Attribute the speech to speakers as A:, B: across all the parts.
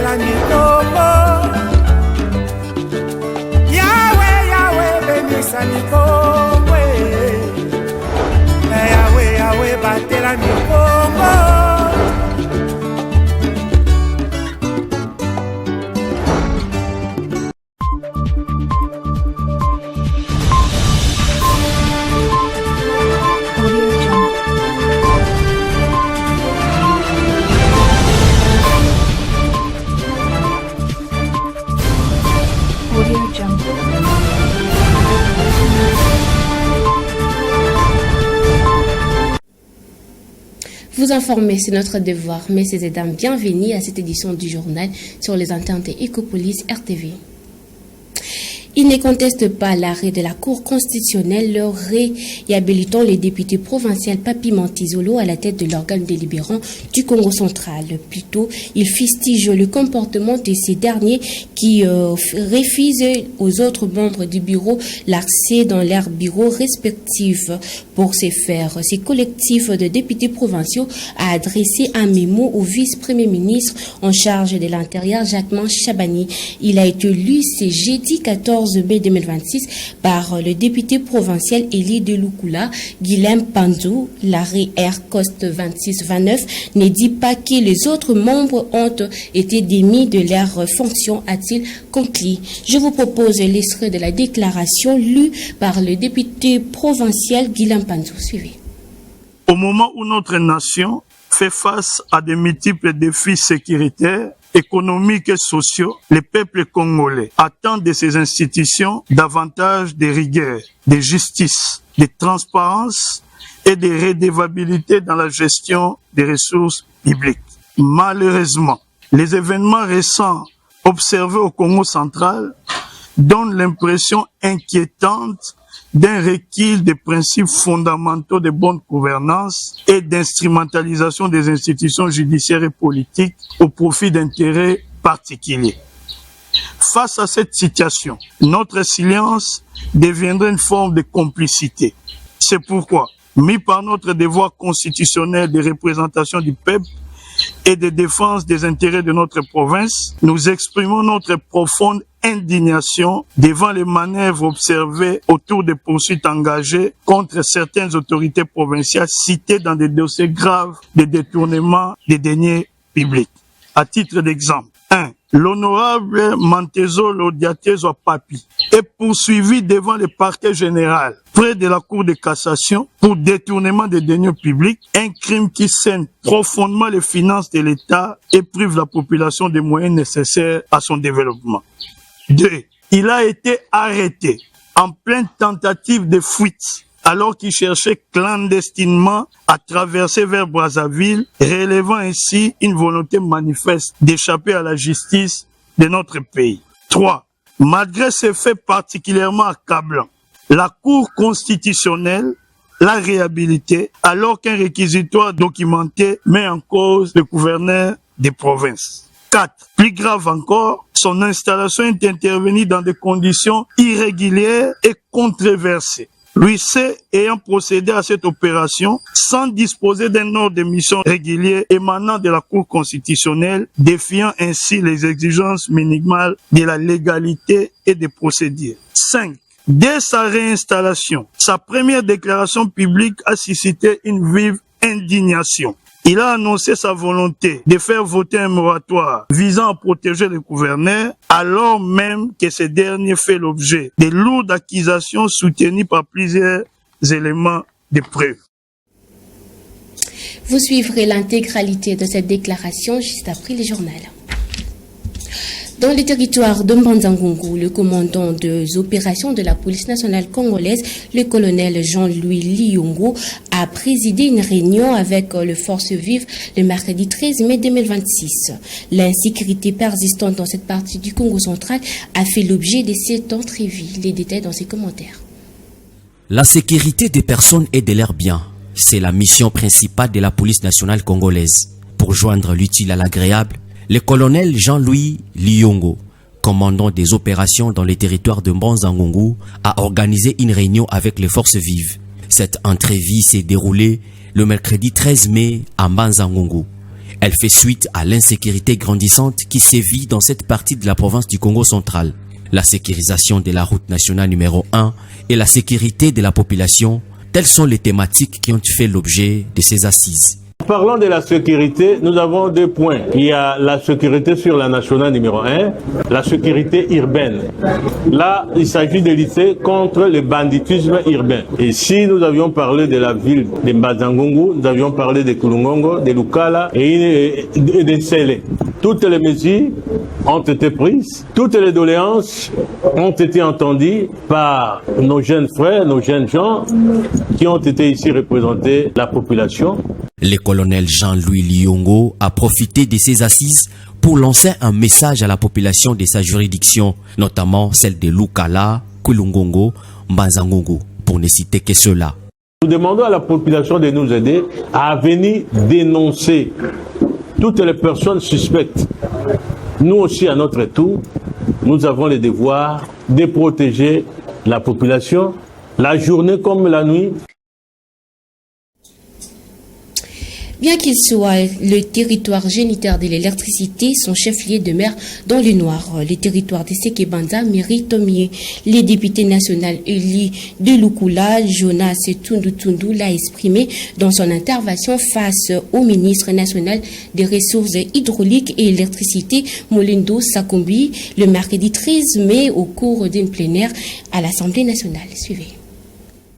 A: batela mikongo. Yahweh, Yahweh, bénissa mikongo. Yahweh, Yahweh, batela mikongo.
B: Vous informer, c'est notre devoir. Messieurs et dames, bienvenue à cette édition du journal sur les antennes de Ecopolis RTV. Il ne conteste pas l'arrêt de la Cour constitutionnelle leur réhabilitant le député provincial Papi Montizolo à la tête de l'organe délibérant du Congo central. Plutôt, il fustige le comportement de ces derniers qui refusent aux autres membres du bureau l'accès dans leurs bureaux respectifs. Pour ce faire, ce collectif de députés provinciaux a adressé un mémo au vice-premier ministre en charge de l'Intérieur, Jacquemin Chabani. Il a été lu ce jeudi 14 mai 2026 par le député provincial Élie de Lukula, Guilhem Panzou. L'arrêt Air Cost 2629 ne dit pas que les autres membres ont été démis de leurs fonctions, a-t-il conclu. Je vous propose l'extrait de la déclaration lue par le député provincial Guilhem Panzou. Suivez.
C: Au moment où notre nation fait face à de multiples défis sécuritaires, économiques et sociaux, le peuple congolais attend de ces institutions davantage de rigueur, de justice, de transparence et de redevabilité dans la gestion des ressources publiques. Malheureusement, les événements récents observés au Congo central donnent l'impression inquiétante d'un recul des principes fondamentaux de bonne gouvernance et d'instrumentalisation des institutions judiciaires et politiques au profit d'intérêts particuliers. Face à cette situation, notre silence deviendrait une forme de complicité. C'est pourquoi, mis par notre devoir constitutionnel de représentation du peuple et de défense des intérêts de notre province, nous exprimons notre profonde indignation devant les manœuvres observées autour des poursuites engagées contre certaines autorités provinciales citées dans des dossiers graves de détournement des deniers publics. À titre d'exemple, 1. L'honorable Montezolo Diatezo Papi est poursuivi devant le parquet général près de la Cour de cassation pour détournement des deniers publics, un crime qui saigne profondément les finances de l'État et prive la population des moyens nécessaires à son développement. 2. Il a été arrêté en pleine tentative de fuite alors qu'il cherchait clandestinement à traverser vers Brazzaville, relevant ainsi une volonté manifeste d'échapper à la justice de notre pays. 3. Malgré ces faits particulièrement accablants, la Cour constitutionnelle l'a réhabilité alors qu'un réquisitoire documenté met en cause le gouverneur des provinces. 4. Plus grave encore, son installation est intervenue dans des conditions irrégulières et controversées. L'UIC ayant procédé à cette opération sans disposer d'un ordre de mission régulier émanant de la Cour constitutionnelle, défiant ainsi les exigences minimales de la légalité et des procédures. 5. Dès sa réinstallation, sa première déclaration publique a suscité une vive indignation. Il a annoncé sa volonté de faire voter un moratoire visant à protéger le gouverneur, alors même que ce dernier fait l'objet de lourdes accusations soutenues par plusieurs éléments de preuve.
B: Vous suivrez l'intégralité de cette déclaration juste après le journal. Dans le territoire de Mbanza-Ngungu, le commandant des opérations de la police nationale congolaise, le colonel Jean-Louis Liyongo, a présidé une réunion avec les forces vives le mercredi 13 mai 2026. L'insécurité persistante dans cette partie du Congo central a fait l'objet de cette entrevue. Les détails dans ses commentaires.
D: La sécurité des personnes et de leurs biens, c'est la mission principale de la police nationale congolaise. Pour joindre l'utile à l'agréable, le colonel Jean-Louis Liyongo, commandant des opérations dans les territoires de Mbanza-Ngungu, a organisé une réunion avec les forces vives. Cette entrevue s'est déroulée le mercredi 13 mai à Mbanza-Ngungu. Elle fait suite à l'insécurité grandissante qui sévit dans cette partie de la province du Congo central. La sécurisation de la route nationale numéro 1 et la sécurité de la population, telles sont les thématiques qui ont fait l'objet de ces assises.
E: Parlant de la sécurité, nous avons deux points. Il y a la sécurité sur la nationale numéro 1, la sécurité urbaine. Là, il s'agit de lutter contre le banditisme urbain. Et si nous avions parlé de la ville de Mbazangungu, nous avions parlé de Kulungongo, de Lukala et de Sele. Toutes les mesures ont été prises, toutes les doléances ont été entendues par nos jeunes frères, nos jeunes gens qui ont été ici représentés, la population.
D: Le colonel Jean-Louis Liyongo a profité de ces assises pour lancer un message à la population de sa juridiction, notamment celle de Lukala, Kulungongo, Mbazangungu, pour ne citer que ceux-là.
E: Nous demandons à la population de nous aider à venir dénoncer toutes les personnes suspectes. Nous aussi, à notre tour, nous avons le devoir de protéger la population, la journée comme la nuit.
B: Bien qu'il soit le territoire géniteur de l'électricité, son chef-lieu demeure dans le noir. Le territoire de Sekebanza mérite mieux. Le député national élu de Lukula, Jonas Tundu, l'a exprimé dans son intervention face au ministre national des Ressources hydrauliques et électricité, Molindo Sakombi, le mercredi 13 mai au cours d'une plénière à l'Assemblée nationale. Suivez.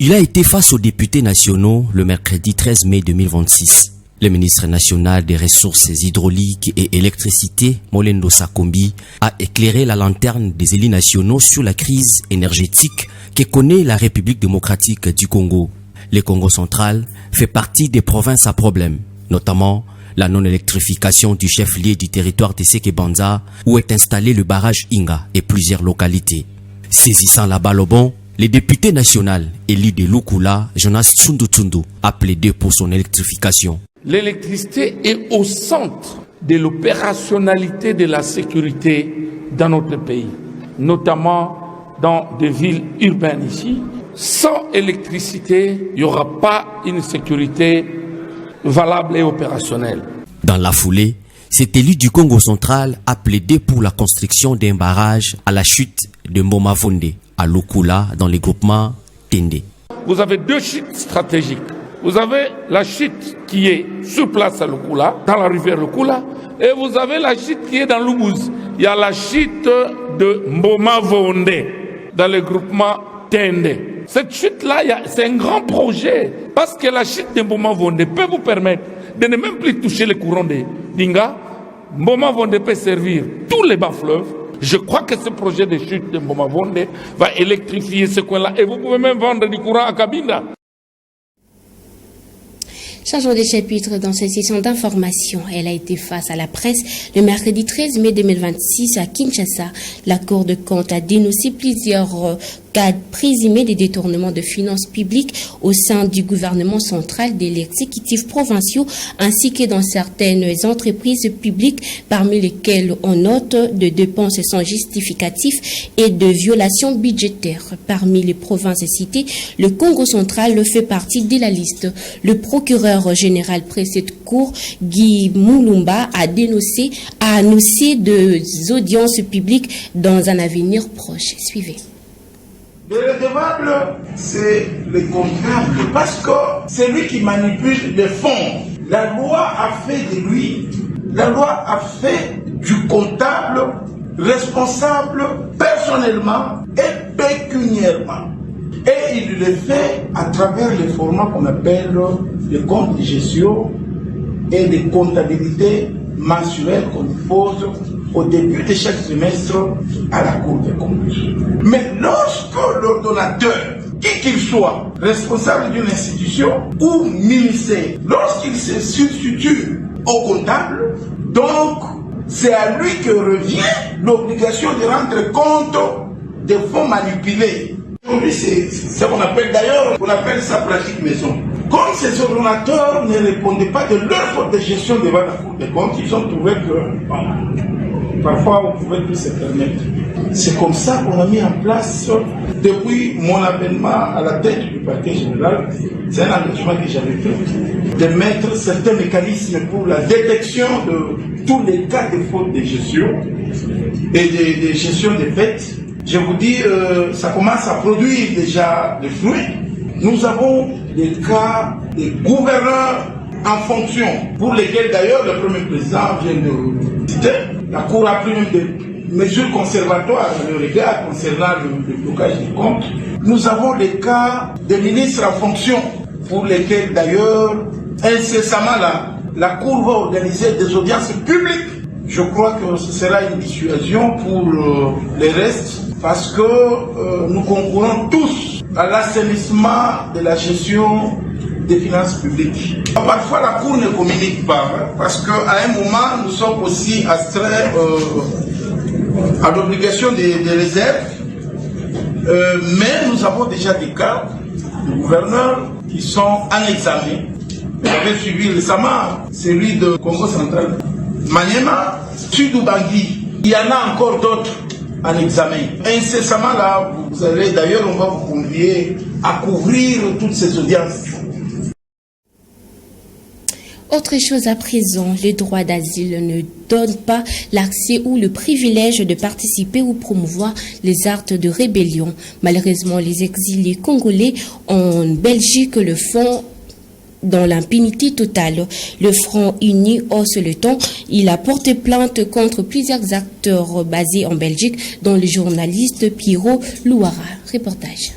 D: Il a été face aux députés nationaux le mercredi 13 mai 2026. Le ministre national des Ressources hydrauliques et électricité, Molindo Sakombi, a éclairé la lanterne des élus nationaux sur la crise énergétique que connaît la République démocratique du Congo. Le Congo central fait partie des provinces à problème, notamment la non-électrification du chef-lieu du territoire de Sekebanza où est installé le barrage Inga et plusieurs localités. Saisissant la balle au bon, le député national élu de Lukula, Jonas Tundu, a plaidé pour son électrification.
F: L'électricité est au centre de l'opérationnalité de la sécurité dans notre pays, notamment dans des villes urbaines ici. Sans électricité, il n'y aura pas une sécurité valable et opérationnelle.
D: Dans la foulée, cet élu du Congo central a plaidé pour la construction d'un barrage à la chute de Mbomavonde, à Lukula, dans le groupement Tende.
F: Vous avez deux chutes stratégiques. Vous avez la chute qui est sur place à Lukula, dans la rivière Lukula, et vous avez la chute qui est dans Lubuzi. Il y a la chute de Mbomavonde, dans le groupement Tende. Cette chute-là, c'est un grand projet, parce que la chute de Mbomavonde peut vous permettre de ne même plus toucher le courant de Dinga. Mbomavonde peut servir tous les bas fleuves. Je crois que ce projet de chute de Mbomavonde va électrifier ce coin-là, et vous pouvez même vendre du courant à Kabinda.
B: Changeons de chapitre dans cette session d'information. Elle a été face à la presse le mercredi 13 mai 2026 à Kinshasa. La Cour de compte a dénoncé plusieurs cas présumés de détournement de finances publiques au sein du gouvernement central, de l'exécutif provinciaux ainsi que dans certaines entreprises publiques, parmi lesquelles on note de dépenses sans justificatif et de violations budgétaires. Parmi les provinces citées, le Congo central fait partie de la liste. Le procureur général près cette cour, Guy Moulumba, a annoncé des audiences publiques dans un avenir proche. Suivez.
G: Le redevable, c'est le comptable, parce que c'est lui qui manipule les fonds. La loi a fait de lui, la loi a fait du comptable responsable personnellement et pécuniairement. Et il le fait à travers les formats qu'on appelle les comptes de gestion et de comptabilité mensuelle qu'on pose au début de chaque semestre à la Cour des comptes. Mais lorsque l'ordonnateur, qui qu'il soit, responsable d'une institution ou ministère, lorsqu'il se substitue au comptable, donc c'est à lui que revient l'obligation de rendre compte des fonds manipulés. Aujourd'hui, c'est ce qu'on appelle d'ailleurs, on appelle ça pratique maison. Comme ces ordonnateurs ne répondaient pas de leur faute de gestion devant la Cour des comptes, ils ont trouvé que voilà, parfois on ne pouvait plus se permettre. C'est comme ça qu'on a mis en place, depuis mon avènement à la tête du parquet général, c'est un engagement que j'avais fait, de mettre certains mécanismes pour la détection de tous les cas de faute de gestion et de gestion des fêtes. Je vous dis, ça commence à produire déjà des fruits. Nous avons des cas de gouverneurs en fonction, pour lesquels d'ailleurs le Premier Président vient de citer. La Cour a pris même des mesures conservatoires à leur égard concernant le blocage des comptes. Nous avons des cas de ministres en fonction, pour lesquels d'ailleurs, incessamment la Cour va organiser des audiences publiques. Je crois que ce sera une dissuasion pour les restes, parce que nous concourons tous à l'assainissement de la gestion des finances publiques. Parfois, la Cour ne communique pas, parce qu'à un moment, nous sommes aussi astreints à l'obligation des réserves, mais nous avons déjà des cas de gouverneurs qui sont en examen. Vous avez suivi récemment celui de Congo central, Maniema, Sud-Ubangui. Il y en a encore d'autres en examen. Incessamment là, vous allez, d'ailleurs, on va vous convier à couvrir toutes ces audiences.
B: Autre chose à présent, le droit d'asile ne donne pas l'accès ou le privilège de participer ou promouvoir les actes de rébellion. Malheureusement, les exilés congolais en Belgique le font dans l'impunité totale. Le Front Uni hausse le ton. Il a porté plainte contre plusieurs acteurs basés en Belgique, dont le journaliste Pierrot Louara. Reportage.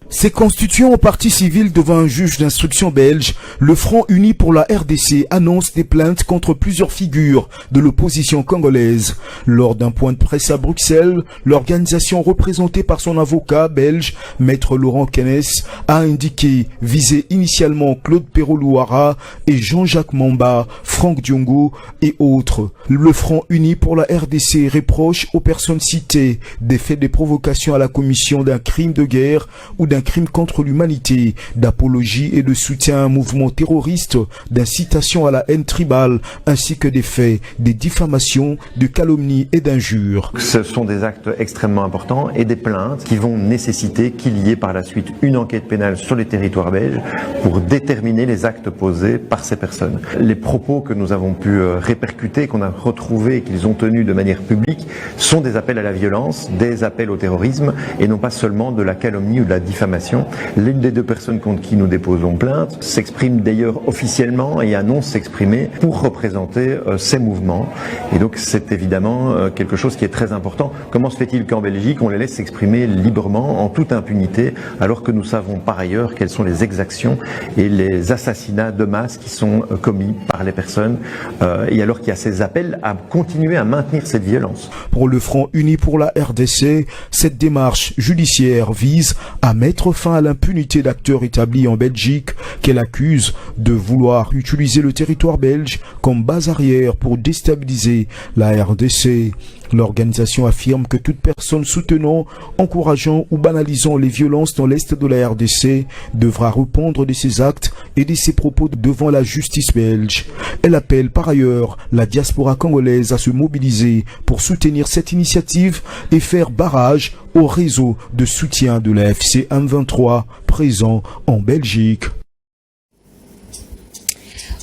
H: Se constituant en partie civile devant un juge d'instruction belge, le Front Uni pour la RDC annonce des plaintes contre plusieurs figures de l'opposition congolaise. Lors d'un point de presse à Bruxelles, l'organisation représentée par son avocat belge, Maître Laurent Kennes, a indiqué viser initialement Claude Perrault-Louara et Jean-Jacques Mamba, Franck Diongo et autres. Le Front Uni pour la RDC reproche aux personnes citées des faits de provocation à la commission d'un crime de guerre ou d'un crime contre l'humanité, d'apologie et de soutien à un mouvement terroriste, d'incitation à la haine tribale, ainsi que des faits, des diffamations, de calomnies et d'injures.
I: Ce sont des actes extrêmement importants et des plaintes qui vont nécessiter qu'il y ait par la suite une enquête pénale sur les territoires belges pour déterminer les actes posés par ces personnes. Les propos que nous avons pu répercuter, qu'on a retrouvés, qu'ils ont tenus de manière publique, sont des appels à la violence, des appels au terrorisme et non pas seulement de la calomnie ou de la diffamation. L'une des deux personnes contre qui nous déposons plainte s'exprime d'ailleurs officiellement et annonce s'exprimer pour représenter ces mouvements. Et donc c'est évidemment quelque chose qui est très important. Comment se fait-il qu'en Belgique on les laisse s'exprimer librement, en toute impunité, alors que nous savons par ailleurs quelles sont les exactions et les assassinats de masse qui sont commis par les personnes, et alors qu'il y a ces appels à continuer à maintenir cette violence.
H: Pour le Front Uni pour la RDC, cette démarche judiciaire vise à mettre fin à l'impunité d'acteurs établis en Belgique qu'elle accuse de vouloir utiliser le territoire belge comme base arrière pour déstabiliser la RDC. L'organisation affirme que toute personne soutenant, encourageant ou banalisant les violences dans l'est de la RDC devra répondre de ses actes et de ses propos devant la justice belge. Elle appelle par ailleurs la diaspora congolaise à se mobiliser pour soutenir cette initiative et faire barrage au réseau de soutien de la FC M23 présent en Belgique.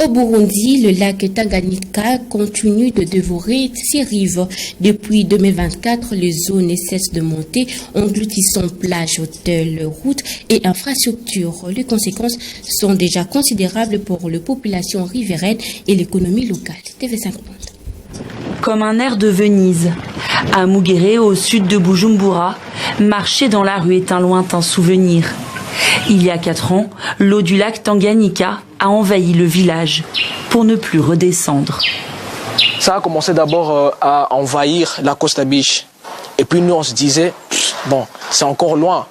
B: Au Burundi, le lac Tanganyika continue de dévorer ses rives. Depuis 2024, les eaux ne cessent de monter, engloutissant plages, hôtels, routes et infrastructures. Les conséquences sont déjà considérables pour la population riveraine et l'économie locale. TV5 Monde.
J: Comme un air de Venise. À Mugere, au sud de Bujumbura, marcher dans la rue est un lointain souvenir. Il y a 4 ans, l'eau du lac Tanganyika a envahi le village pour ne plus redescendre.
K: Ça a commencé d'abord à envahir la Costa Beach. Et puis nous, on se disait, bon, c'est encore loin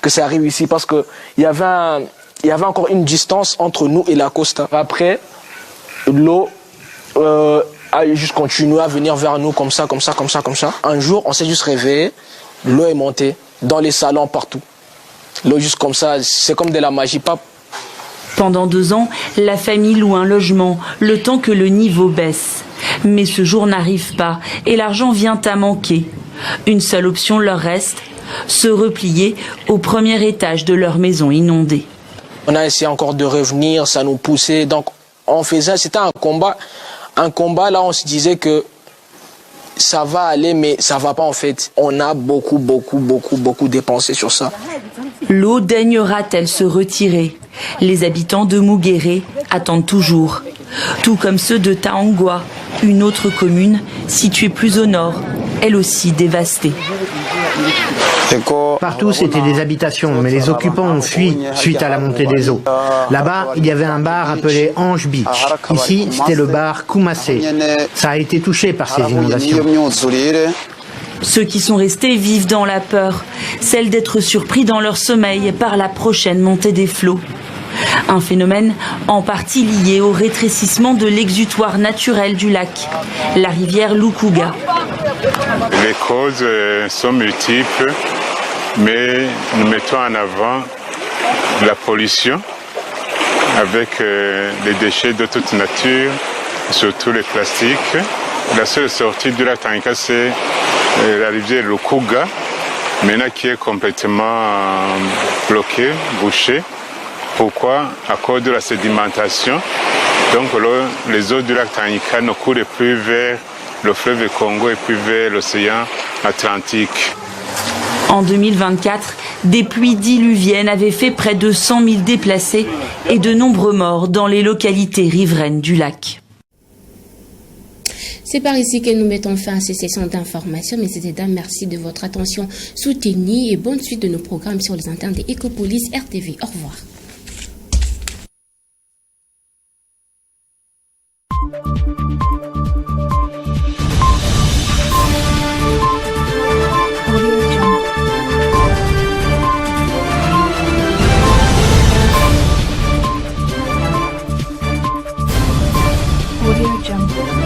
K: que ça arrive ici parce qu'il y avait encore une distance entre nous et la Costa. Après, l'eau a juste continué à venir vers nous comme ça. Un jour, on s'est juste réveillé, l'eau est montée dans les salons partout. L'eau juste comme ça, c'est comme de la magie.
J: Pendant 2 ans, la famille loue un logement, le temps que le niveau baisse. Mais ce jour n'arrive pas et l'argent vient à manquer. Une seule option leur reste, se replier au premier étage de leur maison inondée.
K: On a essayé encore de revenir, ça nous poussait. Donc, c'était un combat. Un combat, là, on se disait que ça va aller, mais ça va pas en fait. On a beaucoup dépensé sur ça.
J: L'eau daignera-t-elle se retirer? Les habitants de Mugere attendent toujours. Tout comme ceux de Taangwa, une autre commune située plus au nord, elle aussi dévastée.
L: Partout, c'était des habitations, mais les occupants ont fui suite à la montée des eaux. Là-bas, il y avait un bar appelé Ange Beach. Ici, c'était le bar Kumase. Ça a été touché par ces inondations.
J: Ceux qui sont restés vivent dans la peur, celle d'être surpris dans leur sommeil par la prochaine montée des flots. Un phénomène en partie lié au rétrécissement de l'exutoire naturel du lac, la rivière Lukuga.
M: Les causes sont multiples, mais nous mettons en avant la pollution avec les déchets de toute nature, surtout les plastiques. La seule sortie du lac Tanganyika, c'est la rivière Lukuga, maintenant qui est complètement bloquée, bouchée. Pourquoi? À cause de la sédimentation. Donc les eaux du lac Tanganyika ne coulent plus vers le fleuve Congo et puis vers l'océan Atlantique.
J: En 2024, des pluies diluviennes avaient fait près de 100 000 déplacés et de nombreux morts dans les localités riveraines du lac.
B: C'est par ici que nous mettons fin à ces sessions d'information. Messieurs et dames, merci de votre attention soutenue et bonne suite de nos programmes sur les antennes de Ecopolis RTV. Au revoir.
N: Audio Jungle.